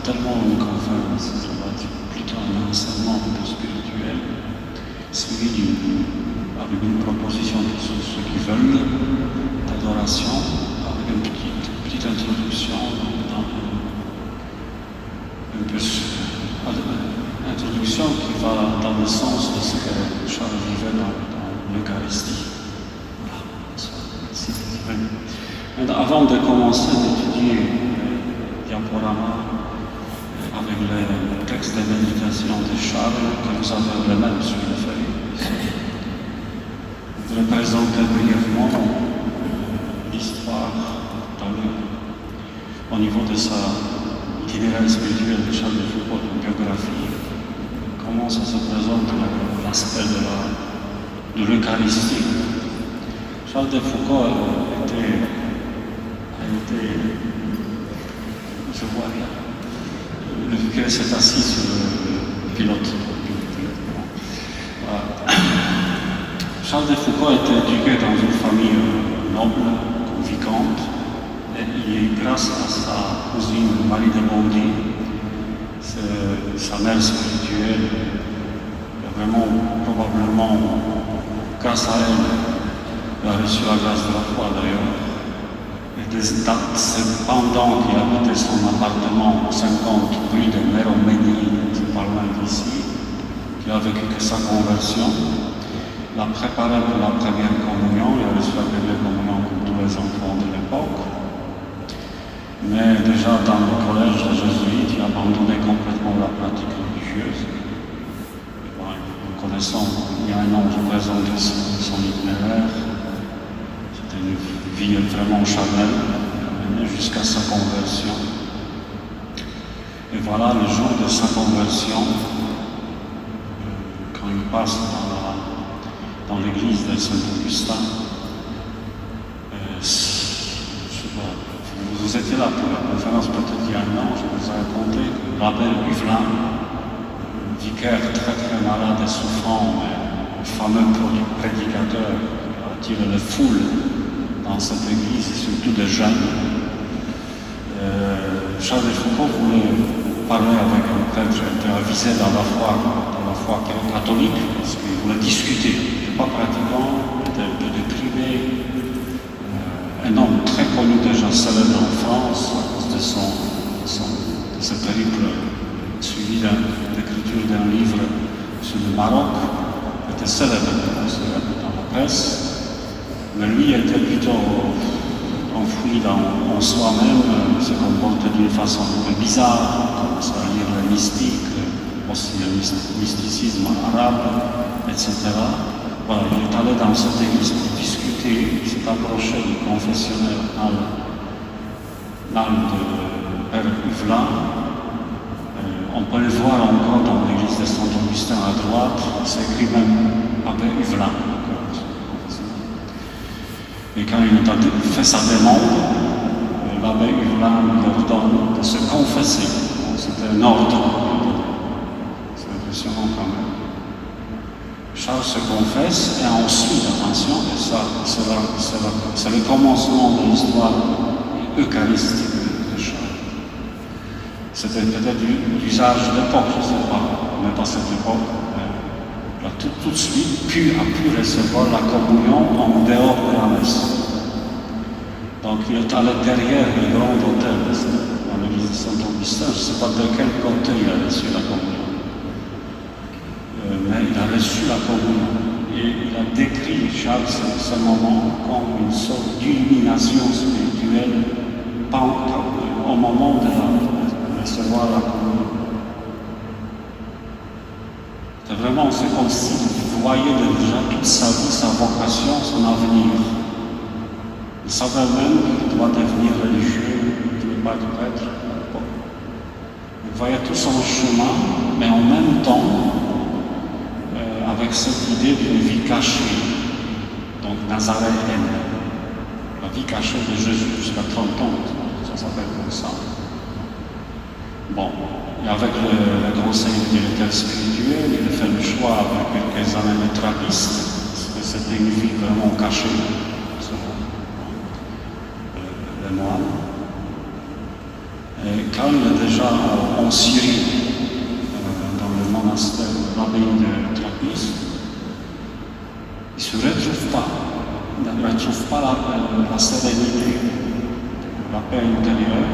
tellement une conférence, ça va être plutôt un enseignement un peu spirituel, suivi avec une proposition pour ceux qui veulent d'adoration, avec une petite introduction, introduction qui va dans le sens de ce que Charles vivait dans l'Eucharistie. Voilà. Merci. Avant de commencer d'étudier le diaporama avec le texte de méditation de Charles, que vous avez le même sur le feuille, je vais présenter brièvement l'histoire au niveau de sa itinéraire spirituel de Charles de Foucault, une biographie, comment ça se présente l'aspect de l'Eucharistie. Charles de Foucault a été, je vois rien, le vicaire s'est assis sur le pilote. Voilà. Charles de Foucault a été éduqué dans une famille noble, convaincante, et grâce à sa cousine Marie de Bondy, sa mère spirituelle, vraiment probablement grâce à elle, il a reçu la grâce de la foi d'ailleurs. Et c'est pendant qu'il habitait son appartement 50 rue de Méroménie, c'est pas loin d'ici, qu'il a vécu que sa conversion. Il a préparé pour la première communion, il a reçu la première communion comme tous les enfants de l'époque. Mais déjà dans le collège des jésuites, il a abandonné complètement la pratique religieuse. Nous connaissons, il y a un an, je présente son itinéraire. C'était une vie vraiment charnelle, jusqu'à sa conversion. Et voilà, le jour de sa conversion, quand il passe dans l'église de Saint-Augustin, vous étiez là pour la conférence peut-être il y a un an, je vous ai raconté que l'abbé Huvelin, vicaire très malade et souffrant, mais fameux prédicateur qui a attiré les foules dans cette église, surtout des jeunes. Charles de Foucault voulait parler avec un prêtre, était avisé dans la foi catholique, parce qu'il voulait discuter. Il n'était pas pratiquant, il était un peu déprimé. Un homme très connu déjà, célèbre en France, à cause de ce périple suivi d'écriture d'un livre sur le Maroc, était célèbre dans la presse, mais lui était plutôt enfoui en soi-même, se comportait d'une façon un peu bizarre, commençait à lire le mystique, aussi le mysticisme arabe, etc. Voilà, il est allé dans cette église pour discuter, il s'est approché du confessionnal de Père Huvelin. On peut le voir encore dans l'église de Saint-Augustin à droite, c'est écrit même Abbé Huvelin. Et quand il a fait sa demande, l'abbé Huvelin lui ordonne de se confesser. C'était un ordre. C'est impressionnant quand même. Charles se confesse et ensuite, attention, et ça, c'est le commencement de l'histoire eucharistique de Charles. C'était peut-être l'usage d'époque, je ne sais pas, mais pas cette époque. Il a tout de suite a pu recevoir la communion en dehors de la messe. Donc il est allé derrière le grand autel dans l'église de Saint-Augustin, je ne sais pas de quel côté il a reçu la communion. Mais il a reçu la communion et il a décrit Charles ce moment comme une sorte d'illumination spirituelle au moment de recevoir la communion. C'est vraiment, c'est comme si vous voyez déjà toute sa vie, sa vocation, son avenir. Il savait même qu'il doit devenir religieux, qu'il ne doit pas être prêtre. Il voyait tout son chemin, mais en même temps, avec cette idée d'une vie cachée, donc nazaréenne, la vie cachée de Jésus jusqu'à 30 ans, ça s'appelle comme ça. Bon, et avec le conseil du directeur spirituel, il a fait le choix avec quelques années de trappiste, parce que c'était une vie vraiment cachée, les moines. Et quand quand il est déjà en Syrie, dans le monastère, l'abbaye de Trappist, il ne se retrouve pas. Il ne retrouve pas la sérénité, la paix intérieure.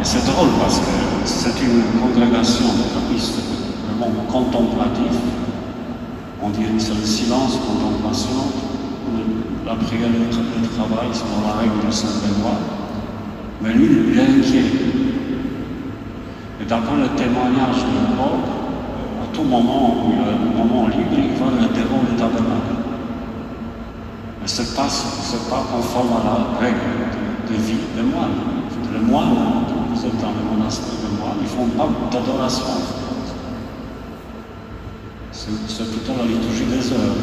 Et c'est drôle parce que c'est une congrégation de trappistes vraiment contemplatif. On dirait que c'est le silence, contemplation, la prière et le travail selon la règle de Saint-Benoît. Mais lui, il est inquiet. Et d'après le témoignage de Paul, à tout moment où il a un moment libre, il va devant le tabernacle. Mais ce n'est pas conforme à la règle de vie des moines. Les moines, vous êtes dans le monastère de moines, ils ne font pas d'adoration. C'est plutôt la liturgie des heures.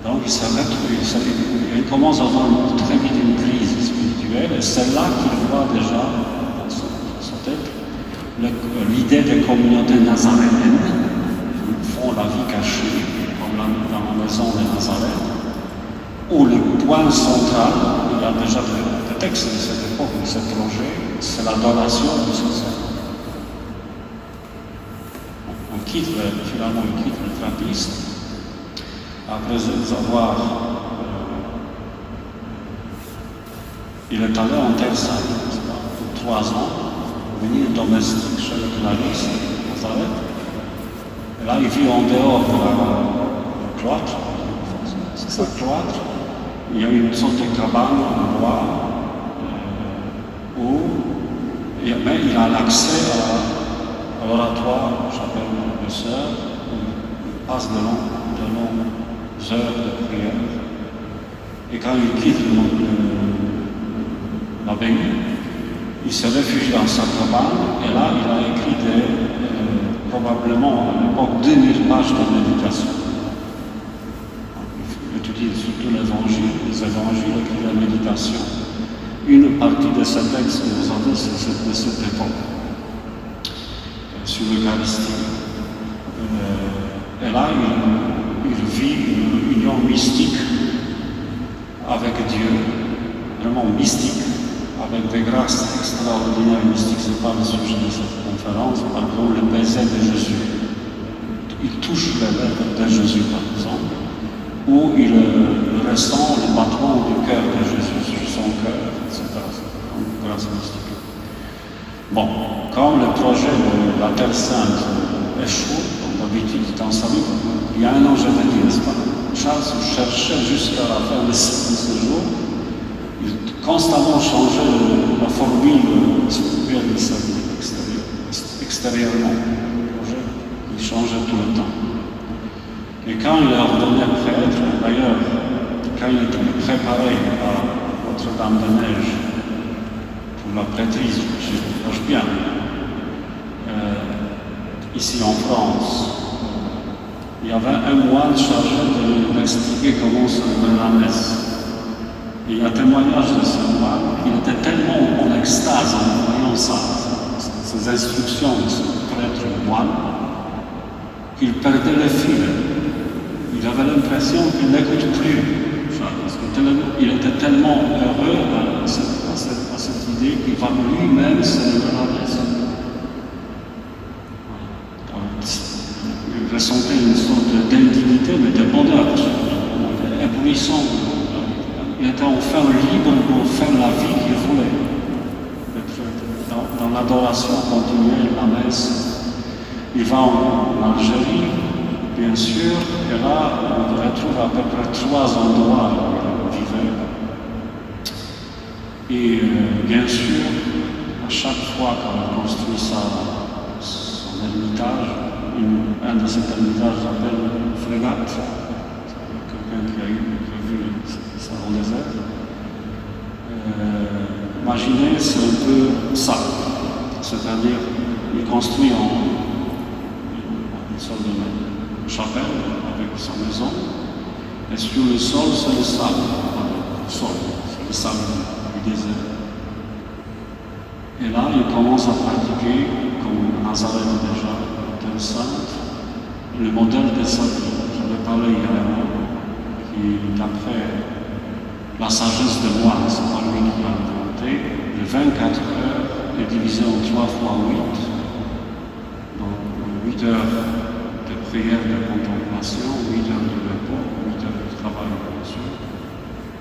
Donc il commence à avoir très vite une crise spirituelle, et c'est là qu'il voit déjà, dans sa tête, l'idée des communautés nazaréennes qui font la vie cachée, comme dans la maison de Nazareth, où le point central, il y a déjà des textes de cette époque, de ce projet, c'est l'adoration du Saint. Finalement, il quitte le trappiste, après avoir... il est allé en Terre Sainte pour 3 ans, venir domestique chez le Clarisse, à Nazareth. Et là, il vit en dehors du cloître, c'est ça, cloître. Il y a une sorte de cabane en bois où il a l'accès à l'oratoire, chapelle de sœurs, où il passe de longues heures de prière. Et quand il quitte l'abbaye, il se réfugie dans sa cabane, et là il a écrit probablement à l'époque 2000 pages de méditation. Il étudie surtout les évangiles et la méditation. Une partie de ce texte, vous savez, c'est de cette époque, sur l'Eucharistie. Et là, il vit une union mystique avec Dieu, vraiment mystique, avec des grâces extraordinaires mystiques. Ce n'est pas le sujet de cette conférence. Par exemple, le baiser de Jésus. Il touche les lèvres de Jésus, par exemple, où il ressent le battement du cœur de Jésus sur son cœur, etc. C'est une grâce mystique. Bon, quand le projet de la Terre Sainte échoue, comme d'habitude dans sa vie, il y a un an, je vais dire, n'est-ce pas? Charles cherchait jusqu'à la fin de ce jour, il constamment changeait la formule spirituelle de sa vie extérieurement. Il changeait tout le temps. Et quand il est ordonné prêtre, d'ailleurs, quand il était préparé à Notre-Dame-de-Neige pour la prêtrise, je proche bien, ici en France, il y avait un moine chargé d'expliquer comment se fait la messe. Et il y a un témoignage de ce moine, il était tellement en extase en voyant ça, ces instructions de ce prêtre moine, qu'il perdait le fil. Il avait l'impression qu'il n'écoute plus. Parce qu'il était tellement heureux à cette idée qu'il va lui-même célébrer la messe. Il ressentait une sorte d'intimité, mais de bonheur, éblouissant. Il était enfin libre pour faire la vie qu'il voulait. Dans l'adoration continuelle, la messe. Il va en Algérie, bien sûr, et là, on retrouve à peu près 3 endroits où il vivait. Et bien sûr, à chaque fois qu'on construit son ermitage, un de ces ermitages s'appelle Frégate. Quelqu'un qui a vu ça au désert. Imaginez, c'est un peu ça. C'est-à-dire, il construit une sorte de chapelle avec sa maison, et sur le sol, c'est le sable. C'est le sable du désert. Et là, il commence à pratiquer, comme Nazareth déjà, Terre Sainte, le modèle de sa vie. J'avais parlé hier qui, d'après la sagesse de moi, c'est pas lui qui l'a inventé, les 24 heures est divisé en 3 fois 8. Donc 8 heures de prière, de contemplation, 8 heures de repos, 8 heures de travail, bien sûr.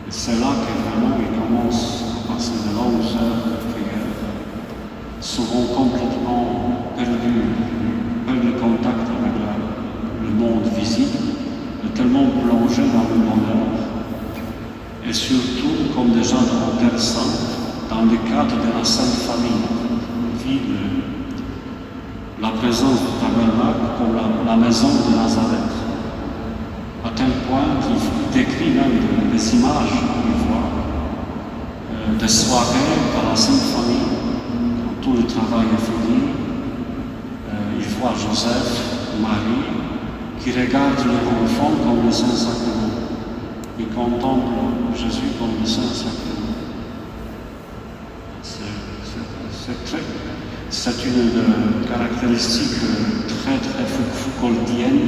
Et c'est là que vraiment il commence à passer de longues heures de prière, souvent complètement perdu le contact avec le monde visible, tellement plongé dans le bonheur, et surtout comme des gens de la Terre Sainte, dans le cadre de la Sainte Famille, vit la présence du tabernacle comme la maison de Nazareth, à tel point qu'il décrit même des images qu'il voit, des soirées par la Sainte Famille, quand tout le travail est fini. Il voit Joseph, Marie, qui regardent leur enfant comme le Saint-Sacrement, qui contemplent Jésus comme le Saint-Sacrement. C'est une caractéristique très Foucauldienne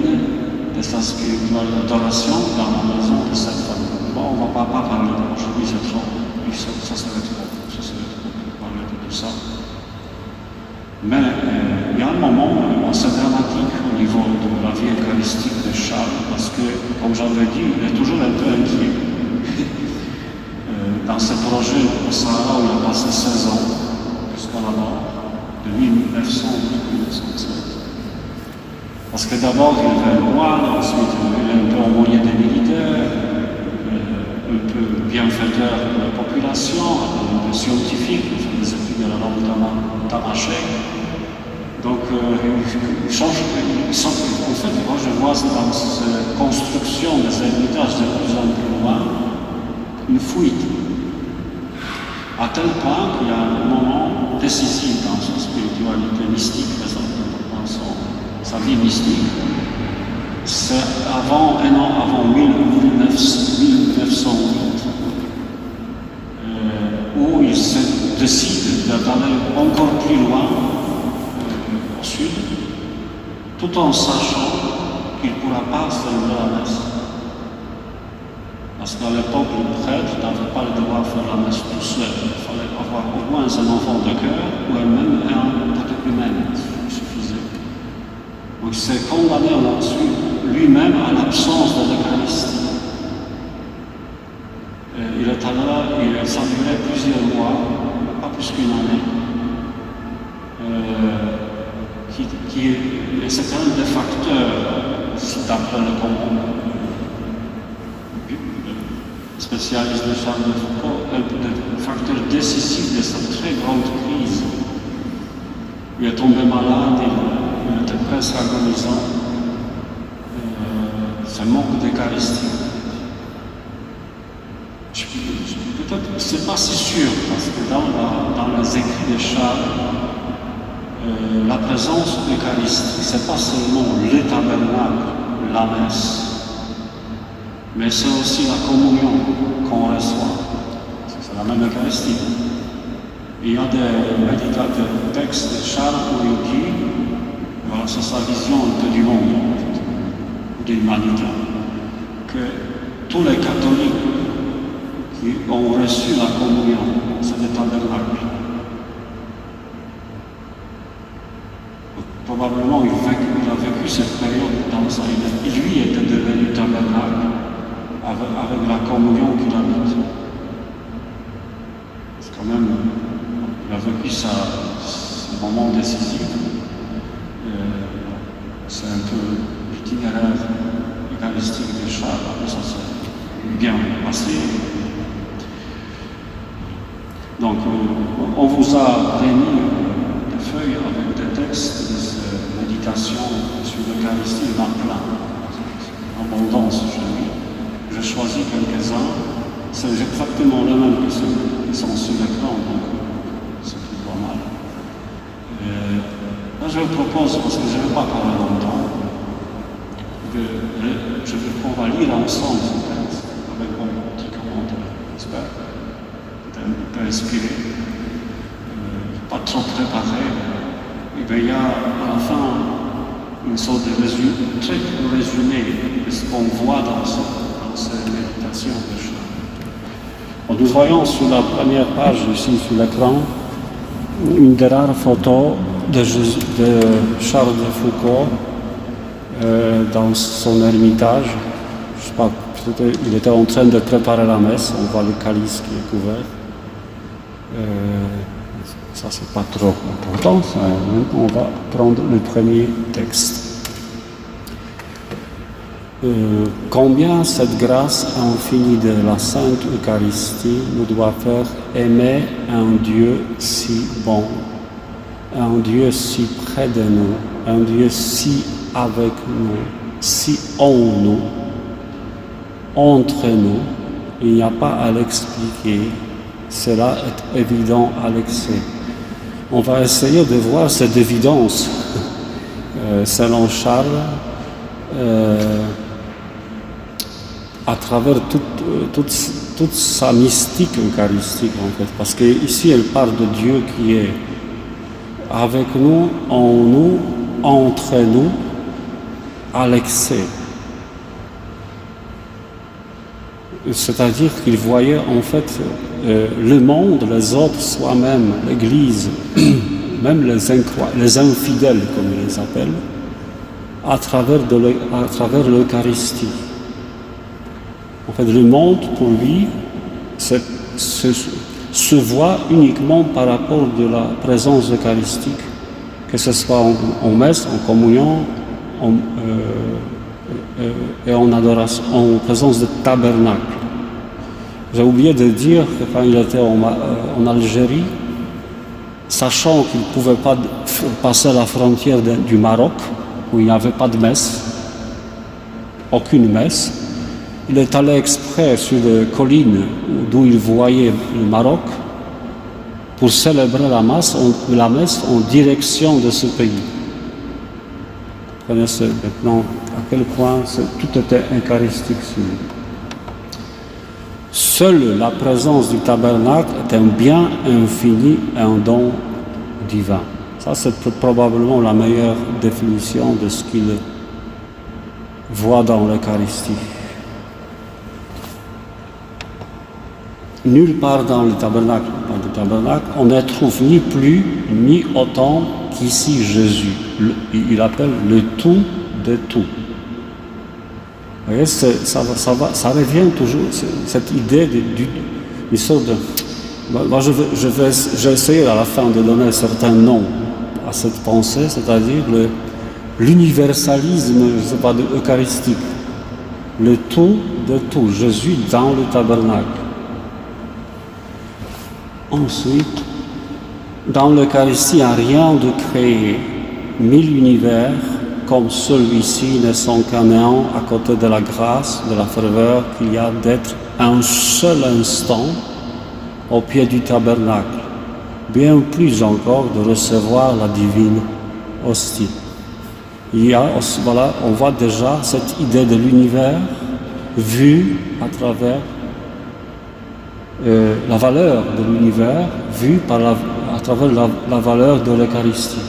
de sa spirituelle adoration dans la maison de cette famille. Bon, on ne va pas parler d'aujourd'hui, c'est trop, ça serait trop de parler de tout ça. Mais il y a un moment assez dramatique au niveau de la vie eucharistique de Charles, parce que, comme j'avais dit, il est toujours un peu inquiet. Dans ce projet au Sahara où il a passé 16 ans, jusqu'à la mort, de 1900 à 1907. Parce que d'abord il était moine, ensuite il est un peu envoyé des militaires, un peu bienfaiteur de la population, un peu scientifique, il fait des études de la langue tamashek. Donc il change, en fait, moi je vois dans cette construction des ermitages de plus en plus loin une fuite. À tel point qu'il y a un moment décisif dans sa spiritualité mystique, dans sa vie mystique. C'est avant 1908, où il se décide d'aller encore plus loin au sud, tout en sachant qu'il ne pourra pas célébrer la messe. Parce qu'à l'époque, le prêtre n'avait pas le droit de faire la messe tout seul. Il fallait avoir au moins un enfant de cœur ou même un catéchumène, il suffisait. Donc il s'est condamné ensuite lui-même à l'absence de l'Eucharistie. Il est allé, ça a duré plusieurs mois, pas plus qu'une année. C'était un des facteurs, d'après le spécialiste de Charles de Foucault, le facteur décisif de cette très grande crise. Il est tombé malade, il était presque agonisant. C'est manque d'Eucharistie. Peut-être, c'est pas si sûr, parce que dans les écrits de Charles, la présence eucharistique, c'est pas seulement le tabernacle, la messe, mais c'est aussi la communion qu'on reçoit. C'est la même Eucharistie. Il y a des textes de Charles où il dit, voilà, c'est sa vision un peu du monde, de l'humanité, que tous les catholiques qui ont reçu la communion, c'est le tabernacle. Probablement, il a vécu cette période dans sa vie. Lui était devenu tabernacle avec la communion qu'il habite. C'est quand même, il a vécu ce moment décisif. C'est un peu l'itinéraire eucharistique de Charles. Ça s'est bien passé. Donc, on vous a remis des feuilles avec des textes de méditation sur l'Eucharistie, il y en a plein. Abondance chez lui. J'ai choisi quelques-uns. C'est exactement les mêmes que ceux qui sont sur l'écran, donc c'est tout pas mal. Là, je vous propose, parce que je ne vais pas parler longtemps, qu'on va lire ensemble ce texte, avec mon petit commentaire, j'espère, peut-être un peu inspiré, pas trop préparé. Et bien, il y a à la fin une sorte de résumé, très résumé de ce qu'on voit dans ces méditations de Charles. Nous voyons sur la première page, ici sur l'écran, une des rares photos de Charles de Foucault dans son ermitage. Je sais pas, il était en train de préparer la messe, on voit le calice qui est couvert. Ça c'est pas trop important, on va prendre le premier texte. Combien cette grâce infinie de la Sainte Eucharistie nous doit faire aimer un Dieu si bon, un Dieu si près de nous, un Dieu si avec nous, si en nous, entre nous. Il n'y a pas à l'expliquer, cela est évident à l'excès. On va essayer de voir cette évidence selon Charles à travers toute sa mystique eucharistique en fait, parce qu'ici elle parle de Dieu qui est avec nous, en nous, entre nous, à l'excès. C'est-à-dire qu'il voyait en fait le monde, les autres, soi-même, l'Église, même les infidèles comme il les appelle, à travers l'Eucharistie. En fait, le monde, pour lui, se voit uniquement par rapport de la présence eucharistique, que ce soit en messe, en communion, et en adoration, en présence de tabernacle. J'ai oublié de dire que quand il était en Algérie, sachant qu'il ne pouvait pas passer la frontière du Maroc, où il n'y avait pas de messe, aucune messe, il est allé exprès sur les collines d'où il voyait le Maroc pour célébrer la messe en direction de ce pays. Vous connaissez maintenant à quel point tout était eucharistique sur lui. Seule la présence du tabernacle est un bien infini, un don divin. Ça, c'est probablement la meilleure définition de ce qu'il voit dans l'Eucharistie. Nulle part dans le tabernacle, on ne trouve ni plus ni autant qu'ici Jésus. Il appelle le tout de tout. Vous voyez, ça revient toujours, cette idée d'une sorte de... Moi, j'ai essayé à la fin de donner certains noms à cette pensée, c'est-à-dire l'universalisme, je ne sais pas, eucharistique. Le tout de tout, Jésus dans le tabernacle. Ensuite, dans l'Eucharistie, il n'y a rien de créé. 1000 univers, comme celui-ci, ne sont qu'un néant à côté de la grâce, de la ferveur qu'il y a d'être un seul instant au pied du tabernacle, bien plus encore de recevoir la divine hostie. Voilà, on voit déjà cette idée de l'univers vue à travers la valeur de l'univers vue à travers la valeur de l'Eucharistie.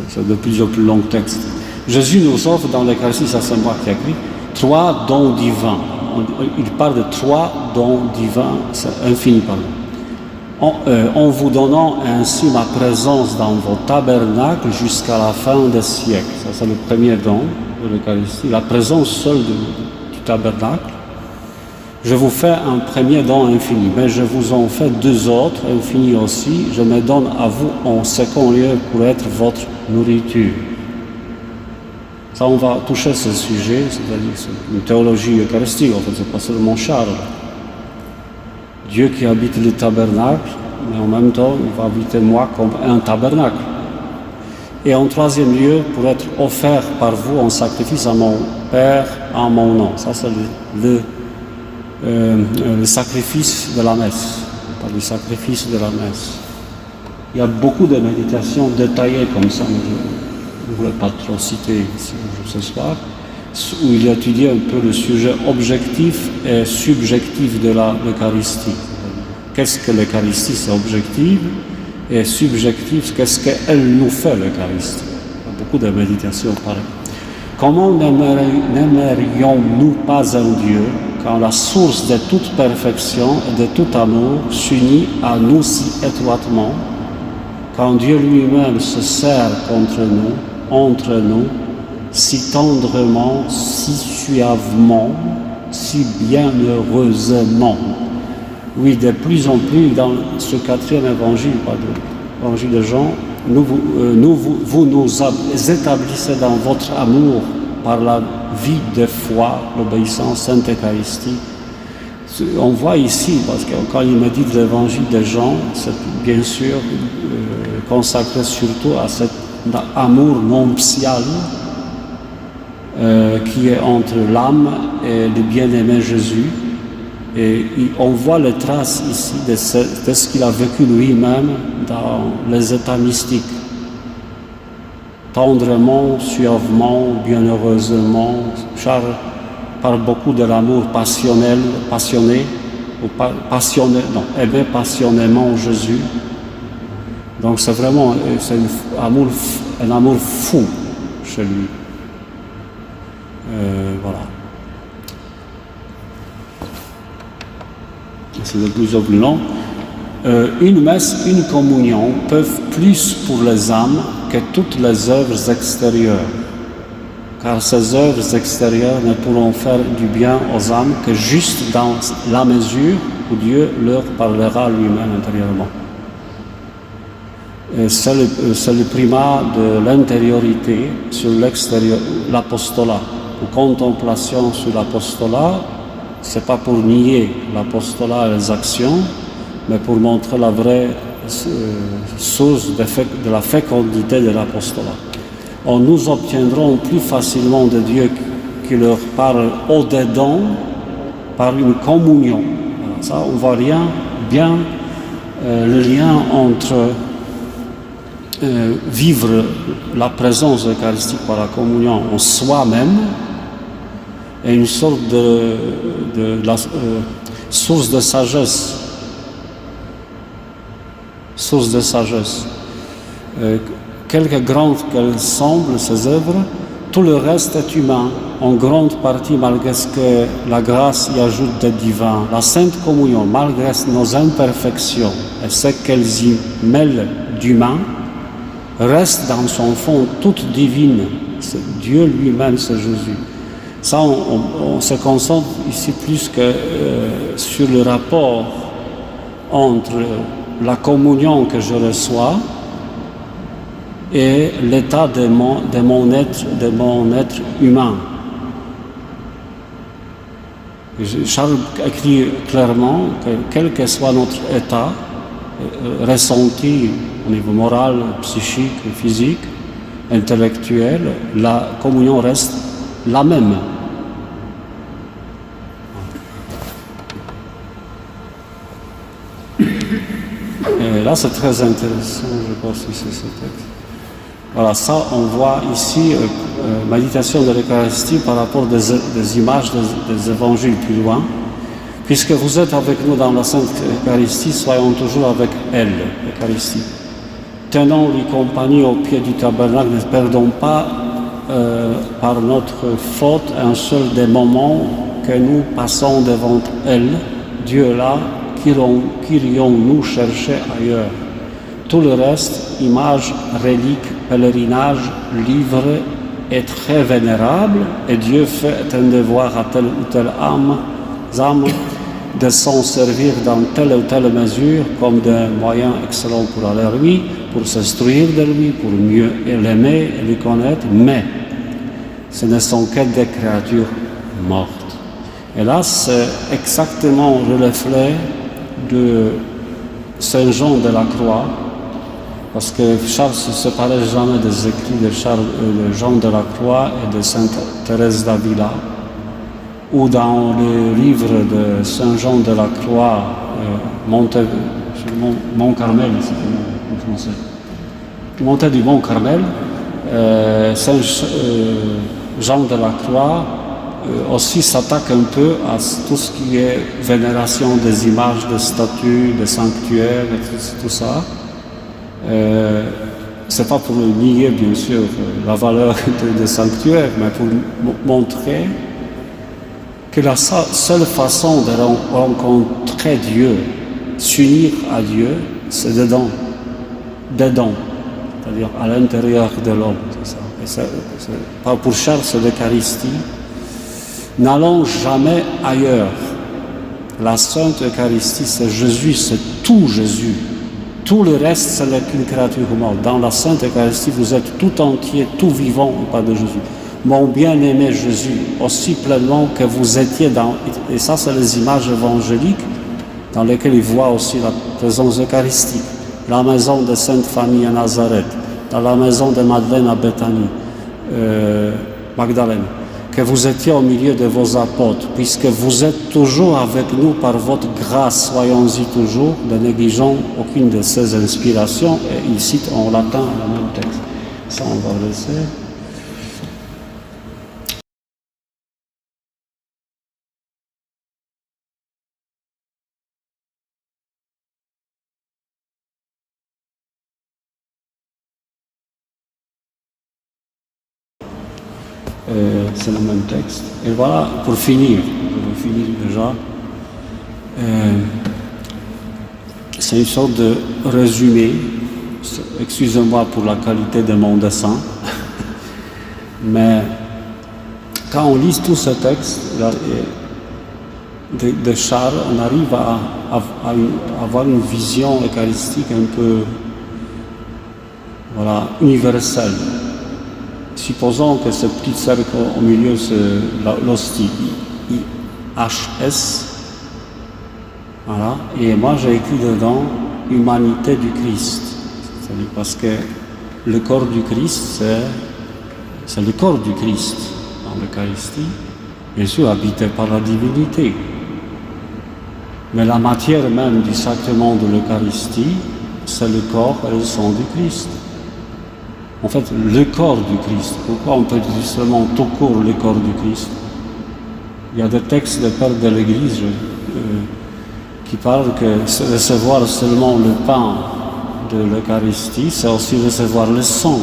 C'est de plus en plus long texte. Jésus nous offre dans l'Eucharistie, ça c'est moi qui ai écrit, 3 dons divins. Il parle de 3 dons divins, c'est infini, pardon. En vous donnant ainsi ma présence dans vos tabernacles jusqu'à la fin des siècles. Ça c'est le premier don de l'Eucharistie, la présence seule du tabernacle. Je vous fais un premier don infini, mais je vous en fais 2 autres infinis aussi. Je me donne à vous en second lieu pour être votre nourriture. Ça, on va toucher ce sujet, c'est-à-dire c'est une théologie eucharistique, en fait, c'est pas seulement Charles. Dieu qui habite le tabernacle, mais en même temps, il va habiter moi comme un tabernacle. Et en 3e lieu, pour être offert par vous en sacrifice à mon Père en mon nom. Ça, c'est le sacrifice de la messe, pas le sacrifice de la messe. Il y a beaucoup de méditations détaillées comme ça, mais je ne voulais pas trop citer ici ce soir, où il étudie un peu le sujet objectif et subjectif de l'Eucharistie. Qu'est-ce que l'Eucharistie, c'est objectif, et subjectif, qu'est-ce qu'elle nous fait l'Eucharistie. Il y a beaucoup de méditations pareilles. Comment n'aimerions-nous pas un Dieu quand la source de toute perfection et de tout amour s'unit à nous si étroitement, quand Dieu lui-même se serre entre nous, si tendrement, si suavement, si bienheureusement. Oui, de plus en plus dans ce quatrième évangile, l'évangile de Jean, vous nous établissez dans votre amour par la vie de foi, l'obéissance, Sainte Eucharistie. On voit ici, parce que quand il me dit de l'évangile de Jean, c'est bien sûr consacré surtout à cet amour nuptial qui est entre l'âme et le bien-aimé Jésus. Et on voit les traces ici de ce qu'il a vécu lui-même dans les états mystiques. Tendrement, suavement, bienheureusement, par beaucoup de l'amour passionné, aimer passionnément Jésus. Donc c'est vraiment un amour fou chez lui. Voilà. C'est de plus en plus long. Une messe, une communion peuvent plus pour les âmes que toutes les œuvres extérieures, car ces œuvres extérieures ne pourront faire du bien aux âmes que juste dans la mesure où Dieu leur parlera lui-même intérieurement. C'est le primat de l'intériorité sur l'extérieur, l'apostolat, ou contemplation sur l'apostolat. C'est pas pour nier l'apostolat et les actions, mais pour montrer la vraie source de la fécondité de l'apostolat. Nous obtiendrons plus facilement de Dieu qui leur parle au-dedans par une communion. Voilà, ça, on voit bien le lien entre vivre la présence eucharistique par la communion en soi-même et une sorte de source de sagesse. Source de sagesse. Quelque grandes qu'elles semblent, ces œuvres, tout le reste est humain, en grande partie malgré ce que la grâce y ajoute de divin. La Sainte Communion, malgré nos imperfections et ce qu'elles y mêlent d'humain, reste dans son fond toute divine. C'est Dieu lui-même, c'est Jésus. Ça, on se concentre ici plus que sur le rapport entre la communion que je reçois et l'état de mon être humain. Charles écrit clairement que quel que soit notre état ressenti au niveau moral, psychique, physique, intellectuel, la communion reste la même. Et là, c'est très intéressant, je pense, ici, ce texte. Voilà, ça, on voit ici, méditation de l'Eucharistie par rapport des images des évangiles plus loin. Puisque vous êtes avec nous dans la Sainte Eucharistie, soyons toujours avec elle, l'Eucharistie. Tenons-lui compagnie au pied du tabernacle, ne perdons pas par notre faute un seul des moments que nous passons devant elle, Dieu là, qu'irions-nous chercher ailleurs. Tout le reste, images, reliques, pèlerinages, livres, est très vénérable et Dieu fait un devoir à telle ou telle âme de s'en servir dans telle ou telle mesure comme d'un moyen excellent pour aller à lui, pour s'instruire de lui, pour mieux l'aimer et le connaître, mais ce ne sont que des créatures mortes. Et là, c'est exactement le reflet de Saint Jean de la Croix, parce que Charles ne se séparait jamais des écrits de Jean de la Croix et de Sainte Thérèse d'Avila, ou dans le livre de Saint Jean de la Croix, Mont Carmel, c'est en français. Montée du Mont Carmel, Saint Jean de la Croix aussi s'attaque un peu à tout ce qui est vénération des images, des statues, des sanctuaires, et tout ça. c'est pas pour nier bien sûr la valeur des sanctuaires, mais pour montrer que la seule façon de rencontrer Dieu, s'unir à Dieu, c'est dedans, c'est-à-dire à l'intérieur de l'homme. C'est pas pour Charles, c'est l'Eucharistie. N'allons jamais ailleurs. La Sainte Eucharistie, c'est Jésus, c'est tout Jésus. Tout le reste, ce n'est qu'une créature morte. Dans la Sainte Eucharistie, vous êtes tout entier, tout vivant, pas de Jésus. Mon bien-aimé Jésus, aussi pleinement que vous étiez dans... Et ça, c'est les images évangéliques dans lesquelles il voit aussi la présence eucharistique. La maison de Sainte Famille à Nazareth, dans la maison de Madeleine à Béthanie, Magdalène, que vous étiez au milieu de vos apôtres, puisque vous êtes toujours avec nous par votre grâce, soyons-y toujours, ne négligeons aucune de ces inspirations, et il cite en latin le même texte. Ça, on va le laisser. C'est le même texte. Et voilà, pour finir, je vais finir déjà, c'est une sorte de résumé, excusez-moi pour la qualité de mon dessin, mais quand on lit tout ce texte de Charles, on arrive à avoir une vision eucharistique un peu universelle. Supposons que ce petit cercle au milieu, c'est l'hostie, IHS, voilà, et moi j'ai écrit dedans humanité du Christ, c'est-à-dire parce que le corps du Christ, c'est le corps du Christ dans l'Eucharistie, bien sûr habité par la divinité, mais la matière même du sacrement de l'Eucharistie, c'est le corps et le sang du Christ. En fait, le corps du Christ. Pourquoi on peut dire seulement tout court le corps du Christ? Il y a des textes de pères de l'Église qui parlent que recevoir seulement le pain de l'Eucharistie, c'est aussi recevoir le sang.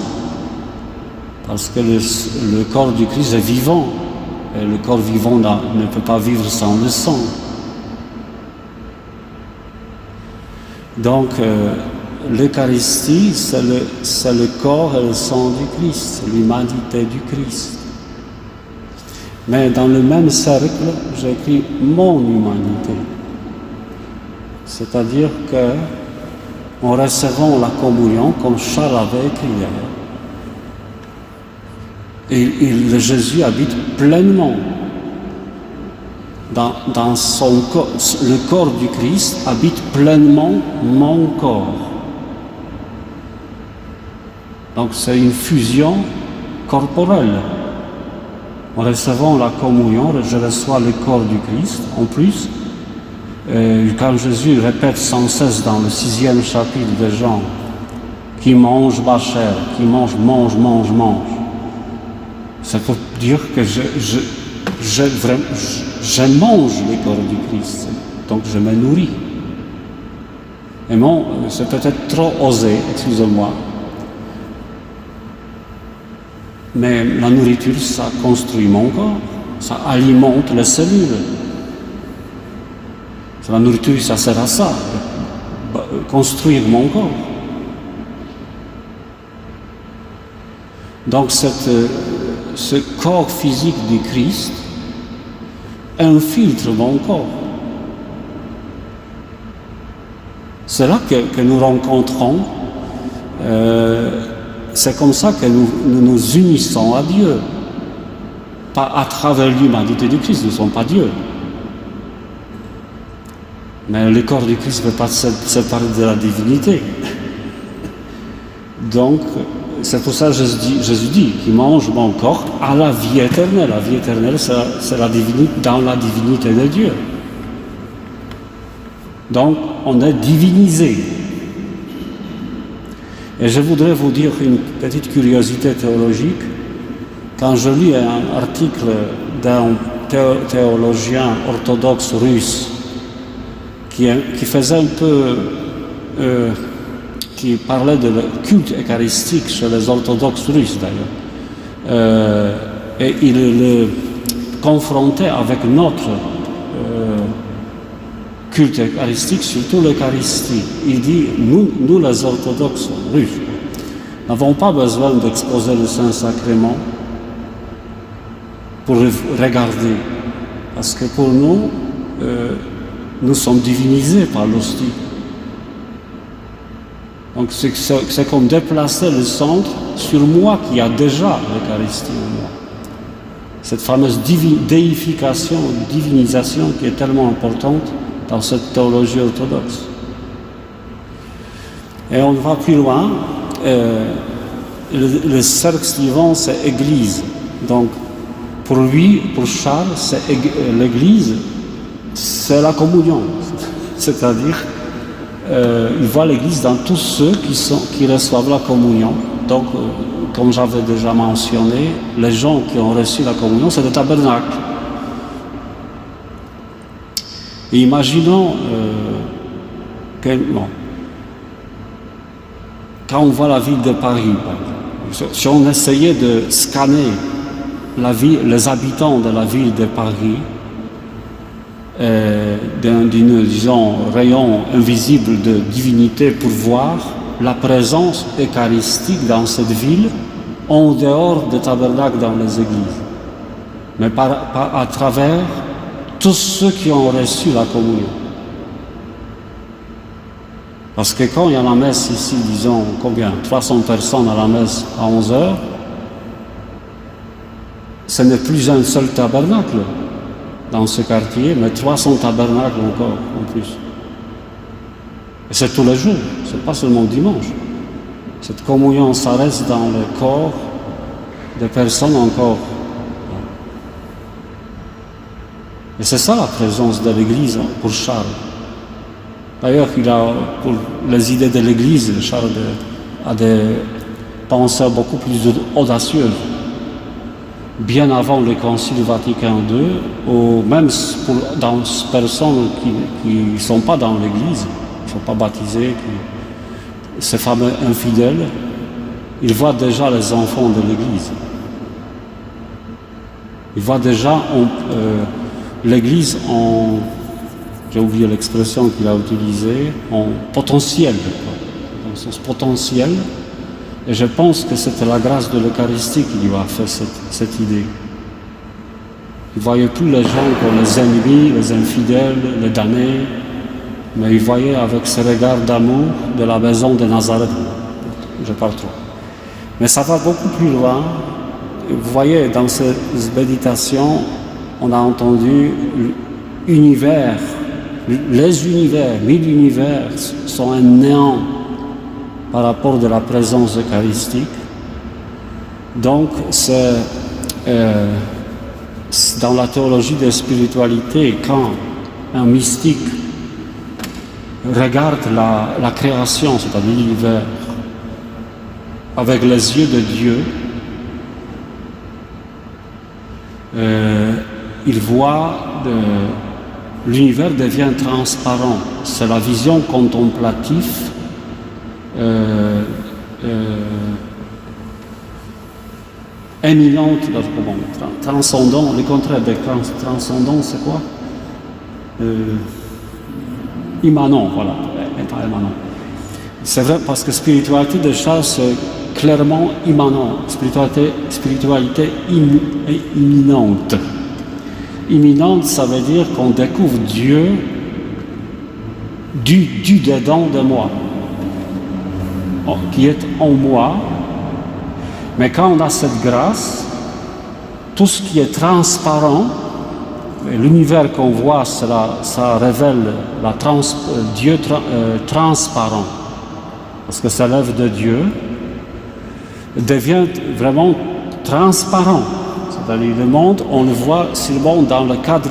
Parce que le corps du Christ est vivant. Et le corps vivant ne peut pas vivre sans le sang. Donc, l'Eucharistie, c'est le corps et le sang du Christ, c'est l'humanité du Christ. Mais dans le même cercle, j'ai écrit mon humanité. C'est-à-dire que, en recevant la communion, comme Charles avait écrit d'ailleurs, et Jésus habite pleinement dans son corps. Le corps du Christ habite pleinement mon corps. Donc c'est une fusion corporelle. En recevant la communion, je reçois le corps du Christ. En plus, quand Jésus répète sans cesse dans le 6e chapitre de Jean, qui mange ma chair, qui mange, mange, ça peut dire que je mange le corps du Christ, donc je me nourris. Et bon, c'est peut-être trop osé, excusez-moi, mais la nourriture, ça construit mon corps, ça alimente les cellules. La nourriture, ça sert à ça, construire mon corps. Donc ce corps physique du Christ infiltre mon corps. C'est là que nous rencontrons, c'est comme ça que nous nous unissons à Dieu. Pas à travers l'humanité du Christ, nous ne sommes pas Dieu. Mais le corps du Christ ne peut pas se séparer de la divinité. Donc, c'est pour ça que Jésus dit qu'il mange mon corps à la vie éternelle. La vie éternelle, c'est la divinité, dans la divinité de Dieu. Donc, on est divinisé. Et je voudrais vous dire une petite curiosité théologique. Quand je lis un article d'un théologien orthodoxe russe qui faisait un peu, lorsqu'il parlait de le culte eucharistique chez les orthodoxes russes d'ailleurs, et il le confrontait avec notre culte eucharistique, surtout l'Eucharistie. Il dit, nous les orthodoxes russes, n'avons pas besoin d'exposer le Saint-Sacrement pour regarder, parce que pour nous, nous sommes divinisés par l'hostie. Donc c'est comme déplacer le centre sur moi qui a déjà l'Eucharistie en moi. Cette fameuse déification, divinisation qui est tellement importante dans cette théologie orthodoxe. Et on va plus loin, le cercle suivant c'est Église. Donc pour lui, pour Charles, l'Église, c'est la communion. C'est-à-dire, il voit l'Église dans tous ceux qui reçoivent la communion. Donc, comme j'avais déjà mentionné, les gens qui ont reçu la communion, c'est le tabernacle. Et imaginons quand on voit la ville de Paris, si on essayait de scanner les habitants de la ville de Paris, d'un disons, rayon invisible de divinité pour voir la présence eucharistique dans cette ville en dehors des tabernacles dans les églises, mais à travers tous ceux qui ont reçu la communion. Parce que quand il y a la messe ici, disons, combien 300 personnes à la messe à 11 heures, ce n'est plus un seul tabernacle dans ce quartier, mais 300 tabernacles encore en plus. Et c'est tous les jours, c'est pas seulement dimanche. Cette communion, ça reste dans le corps des personnes encore. Et c'est ça la présence de l'Église pour Charles. D'ailleurs, pour les idées de l'Église, Charles a des pensées beaucoup plus audacieuses. Bien avant le Concile Vatican II, ou même dans les personnes qui ne sont pas dans l'Église, qui ne sont pas baptisées, ces fameux infidèles, ils voient déjà les enfants de l'Église. Ils voient déjà l'Église en, j'ai oublié l'expression qu'il a utilisée, en potentiel, dans le sens potentiel. Et je pense que c'était la grâce de l'Eucharistie qui lui a fait cette idée. Il ne voyait plus les gens comme les ennemis, les infidèles, les damnés, mais il voyait avec ce regard d'amour de la maison de Nazareth. Je parle trop. Mais ça va beaucoup plus loin. Vous voyez, dans ces méditations, on a entendu l'univers, les univers, 1000 univers sont un néant par rapport de la présence eucharistique. Donc, c'est dans la théologie de spiritualité, quand un mystique regarde la création, c'est-à-dire l'univers, avec les yeux de Dieu, il voit l'univers devient transparent. C'est la vision contemplative éminente, transcendant, le contraire de transcendant, c'est quoi? Immanent, voilà, pas immanent. C'est vrai parce que spiritualité de Charles, c'est clairement immanent, spiritualité imminente. Imminente, ça veut dire qu'on découvre Dieu du dedans de moi, qui est en moi. Mais quand on a cette grâce, tout ce qui est transparent, l'univers qu'on voit, ça révèle Dieu transparent, parce que ça l'œuvre de Dieu, devient vraiment transparent. C'est-à-dire le monde, on le voit seulement dans le cadre,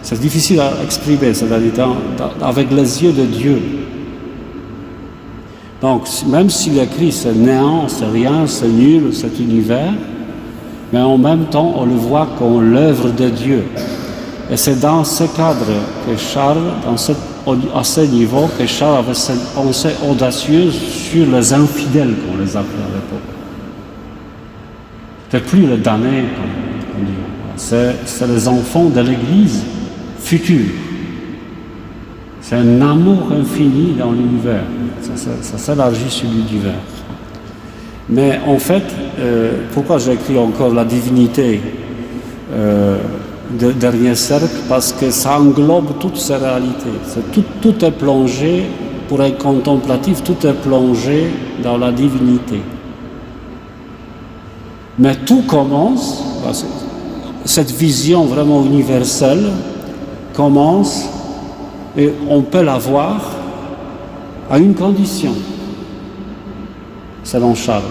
c'est difficile à exprimer, c'est-à-dire avec les yeux de Dieu. Donc, même s'il écrit c'est néant, c'est rien, c'est nul, cet univers, mais en même temps, on le voit comme l'œuvre de Dieu. Et c'est dans ce cadre que Charles, dans cette à ce niveau que Charles avait cette pensée audacieuse sur les infidèles, qu'on les appelait à l'époque. C'est plus les damnés, comme on dit. C'est les enfants de l'Église future. C'est un amour infini dans l'univers. Ça s'élargit sur l'univers. Mais en fait, pourquoi j'écris encore la divinité de dernier cercle? Parce que ça englobe toutes ces réalités. Tout est plongé, pour un contemplatif, tout est plongé dans la divinité. Mais tout commence, parce que cette vision vraiment universelle commence, et on peut l'avoir à une condition, selon Charles,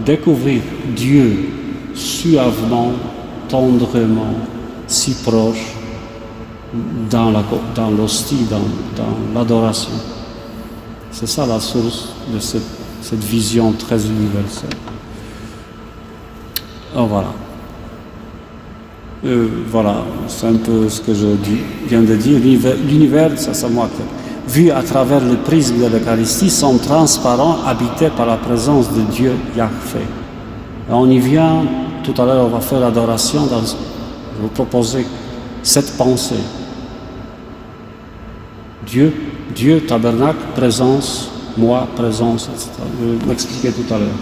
découvrir Dieu suavement, tendrement, si proche, dans l'hostie, dans l'adoration. C'est ça la source de cette vision très universelle. Oh, voilà. Voilà, c'est un peu ce que je viens de dire. L'univers, c'est moi que, vu à travers le prisme de l'Eucharistie, sont transparents, habités par la présence de Dieu Yahvé. On y vient, tout à l'heure on va faire l'adoration, je vais vous proposer cette pensée. Dieu, tabernacle, présence, moi, présence, etc. Je vais m'expliquer tout à l'heure.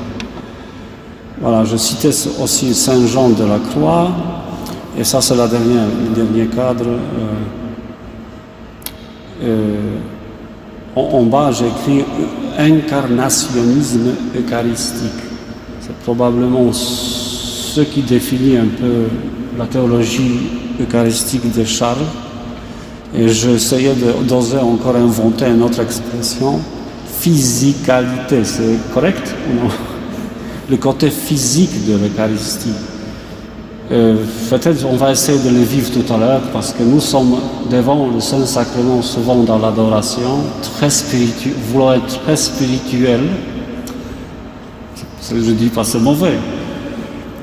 Voilà, je citais aussi Saint Jean de la Croix, et ça c'est le dernier cadre. En bas j'ai écrit incarnationnisme eucharistique. C'est probablement ce qui définit un peu la théologie eucharistique de Charles. Et j'essayais d'oser encore inventer une autre expression, physicalité, c'est correct ou non? Le côté physique de l'Eucharistie. Peut-être on va essayer de le vivre tout à l'heure parce que nous sommes devant le Saint-Sacrement souvent dans l'adoration, vouloir être très spirituel. Je ne dis pas c'est mauvais.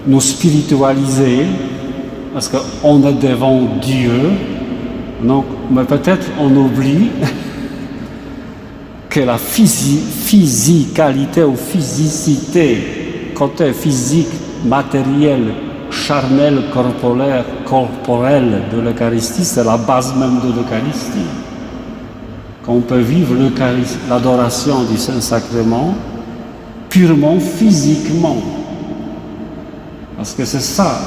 Nous spiritualiser parce qu'on est devant Dieu, donc, mais peut-être on oublie que la physicalité ou physicité, côté physique, matériel, charnel, corporel de l'Eucharistie, c'est la base même de l'Eucharistie. Qu'on peut vivre l'adoration du Saint-Sacrement purement physiquement. Parce que c'est ça,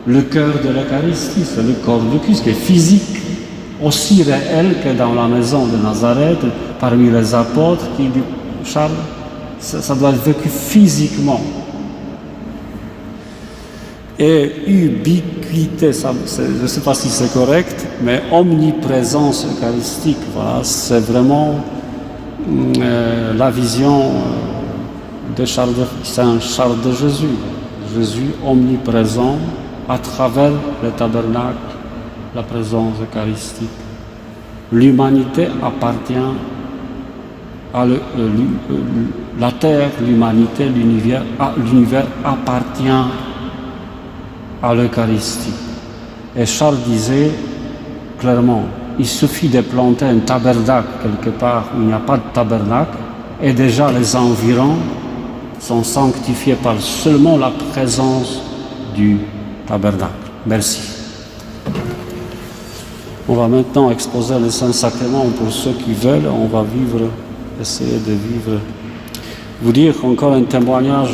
le cœur de l'Eucharistie, c'est le corps de Christ qui est physique, aussi réel que dans la maison de Nazareth, parmi les apôtres, qui dit Charles, ça doit être vécu physiquement. Et ubiquité, je ne sais pas si c'est correct, mais omniprésence eucharistique, voilà, c'est vraiment la vision de Saint Charles de Jésus. Jésus omniprésent à travers le tabernacle, la présence eucharistique. L'humanité appartient à la terre, l'humanité, l'univers appartient à l'Eucharistie. Et Charles disait clairement, il suffit de planter un tabernacle quelque part où il n'y a pas de tabernacle, et déjà les environs sont sanctifiés par seulement la présence du tabernacle. Merci. On va maintenant exposer le Saint-Sacrement pour ceux qui veulent. On va essayer de vivre. Vous dire encore un témoignage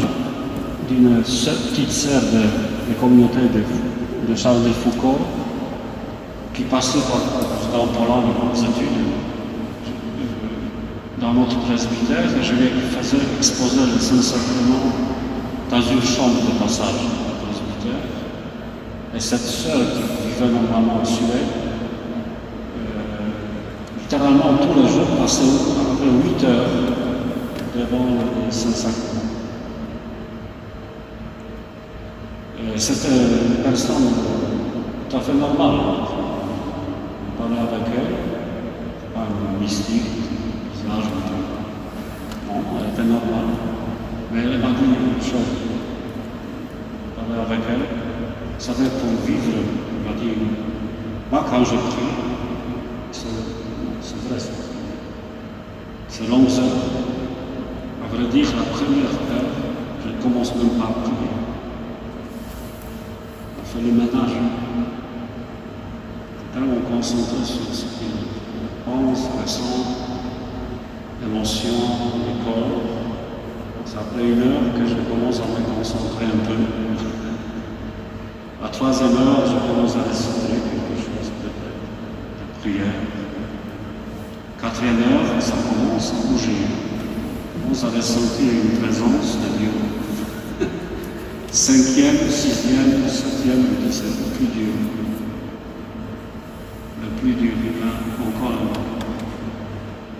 d'une petite sœur de communauté de Charles de Foucault qui passait en Pologne pour les études dans notre presbytère, et je lui faisais exposer le Saint-Sacrement dans une chambre de passage du presbytère. Et cette sœur qui vivait normalement en Suède, littéralement tous les jours passait à peu près 8 heures devant le Saint-Sacrement. C'était une personne tout à fait normale. On parlait avec elle, pas un mystique. Non, elle était normale, mais elle m'a dit une chose. Je parlais avec elle, vous savez, pour vivre, elle m'a dit, moi quand je prie, presque. C'est longues heures. À vrai dire, la première heure, je ne commence même pas à prier. On fait le ménage. Tellement concentré sur ce qu'il pense, ressent, émotion, le corps. C'est après une heure que je commence à me concentrer un peu. À la troisième heure, je commence à réciter quelque chose de prière. Quatrième heure, ça commence à bouger. On commence à ressentir une présence de Dieu. Cinquième, sixième, septième, c'est le plus dur. Le plus dur, encore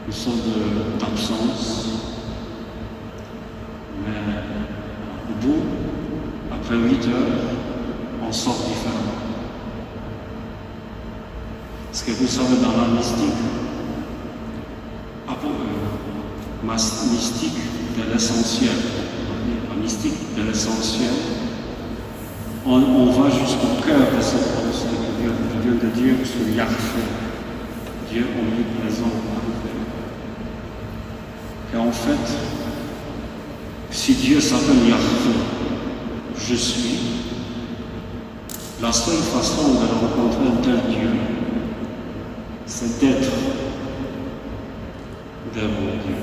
une sorte d'absence. Mais au bout, après 8 heures, on sort différent. Parce que vous savez, dans la mystique, mystique de l'essentiel, la mystique de l'essentiel, on va jusqu'au cœur de cette pensée que Dieu de Dieu sur Yahvé, Dieu omniprésent. Et en fait, si Dieu s'appelle Yahvé, je suis, la seule façon de rencontrer un tel Dieu, c'est d'être devant Dieu,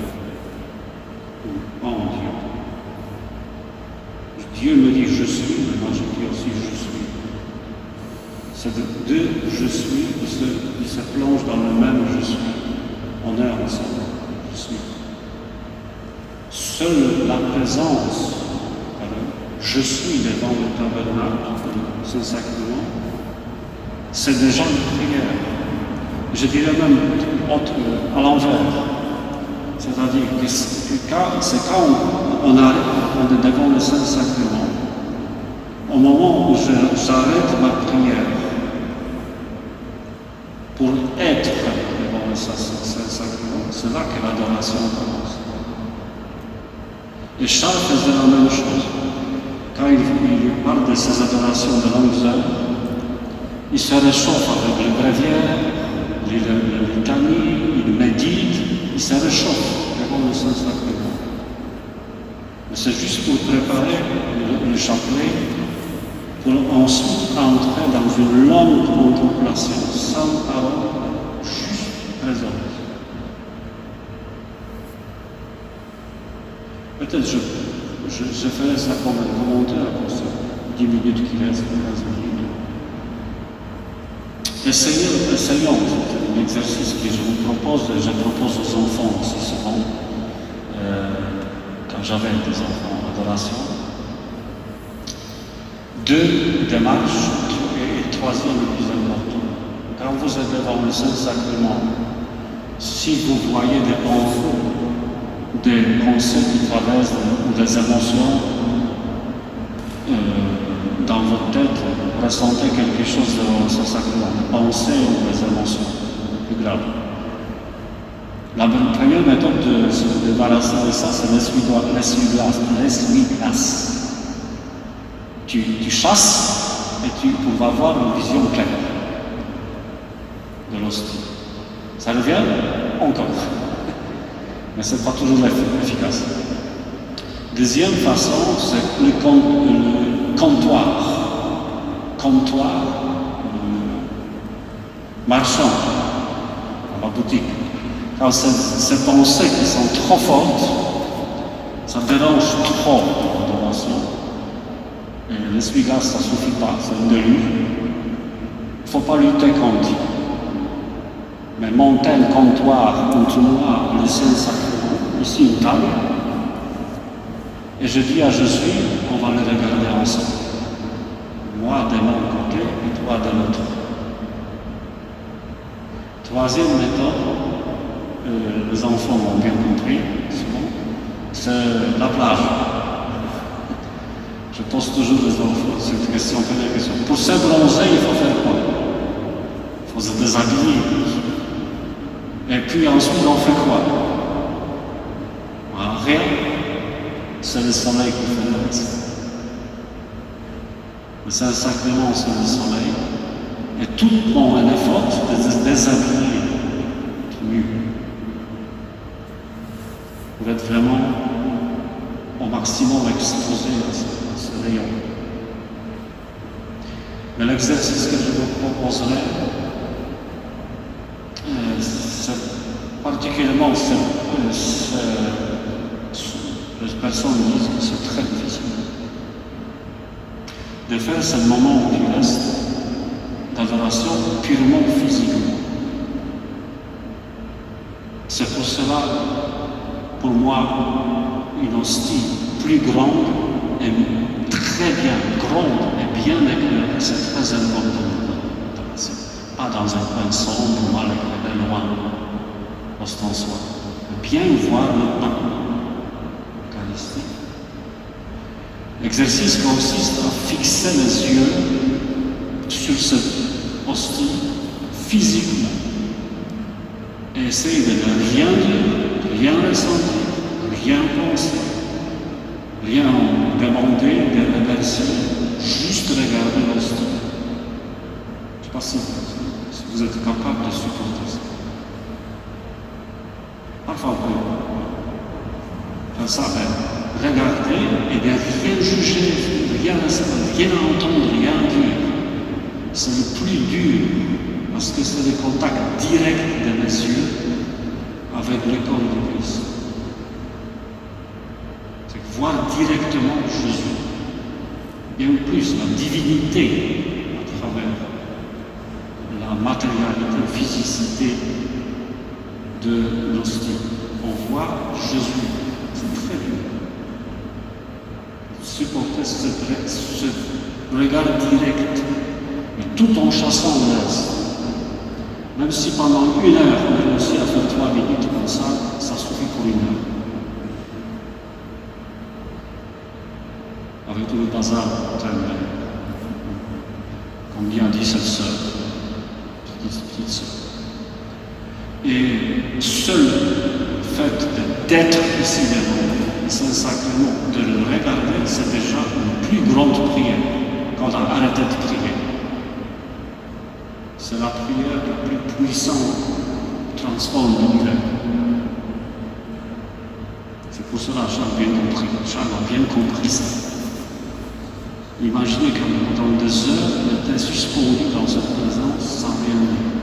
ou en Dieu. Dieu me dit je suis, mais moi je dis aussi je suis. C'est de je suis, il se plonge dans le même je suis. On est ensemble, je suis. Seule la présence, je suis devant le tabernacle du Saint-Sacrement, c'est déjà une prière. Je dirais même à l'envers. C'est-à-dire que c'est quand on est devant le Saint-Sacrement, au moment où j'arrête ma prière pour être devant le Saint-Sacrement, c'est là que l'adoration commence. Et Charles faisait la même chose. Quand il parle de ses adorations de longues heures, il se réchauffe avec les bréviaires, les litanies, il médite, il se réchauffe devant le Saint-Sacrement. Mais c'est juste pour préparer le chapelet, pour ensuite entrer dans une longue contemplation, sans parole, juste présente. Peut-être je ferai ça comme un commentaire pour ces 10 minutes qui restent, 15 minutes. Essayons, c'est un exercice que je vous propose, je propose aux enfants aussi souvent, quand j'avais des enfants en adoration. 2 démarches, et troisième le plus important. Quand vous êtes devant le Saint-Sacrement, si vous voyez des enfants, des pensées qui traversent ou des émotions dans votre tête, ressentez quelque chose devant le Saint-Sacrement, des pensées ou des émotions plus graves. La première méthode de se débarrasser de ça, c'est l'essuie-glace. Tu chasses et tu vas avoir une vision claire de l'hostie. Ça revient encore. Mais ce n'est pas toujours efficace. Deuxième façon, c'est le comptoir marchand à la boutique. Quand ces pensées qui sont trop fortes, ça dérange trop l'adoration. Et l'essuie-glace, ça ne suffit pas, c'est une déluge. Il ne faut pas lutter contre. Mais monter un comptoir entre moi et le Saint-Sacrement, ici une table, et je dis à Jésus, on va le regarder ensemble. Moi de mon côté et toi de l'autre. Troisième méthode, les enfants ont bien compris, c'est la plage. Je pose toujours aux enfants cette question, première question. Pour se bronzer, il faut faire quoi? Il faut se déshabiller. Et puis ensuite, on fait quoi? Rien. C'est le soleil qui fait le reste. Le Saint-Sacrement, c'est le soleil. Et tout mon effort de se déshabiller, nu. Pour être vraiment au maximum exposé à ce rayon. Mais l'exercice que je vous proposerai, c'est particulièrement les personnes disent que c'est très difficile de faire ce moment qui reste d'adoration purement physique. C'est pour cela, pour moi, une hostie plus grande et très bien grande et bien éclairée, c'est très important. Pas dans un coin sombre, mal éclairé, loin, ostensoir. Bien voir le pain eucharistique. L'exercice consiste à fixer les yeux sur cette hostie physiquement et essayer de ne rien dire, rien ressentir, rien penser, rien demander, de remercier, juste regarder l'hostie. Je ne sais pas si vous êtes capable de supporter ça. Parfois, on peut faire ça, regarder et de rien juger, rien entendre, rien dire. C'est le plus dur parce que c'est le contact direct de mes yeux avec le corps de Christ. C'est voir directement Jésus. Bien plus, la divinité à travers la matérialité, la physicité de l'hostie. On voit Jésus. C'est très dur. Supporter ce regard direct, mais tout en chassant le reste. Même si pendant 1 heure on réussit à faire 3 minutes comme ça, ça suffit pour 1 heure. Avec tout le bazar terminé. Comme bien dit cette sœur, petite sœur. Et seul le fait d'être ici devant Saint-Sacrement, de le regarder, c'est déjà une plus grande prière quand on a arrêté de prier. C'est la prière la plus puissante qui transforme l'univers. C'est pour cela que Charles a bien compris ça. Imaginez que pendant des heures, il était suspendu dans cette présence sans rien dire.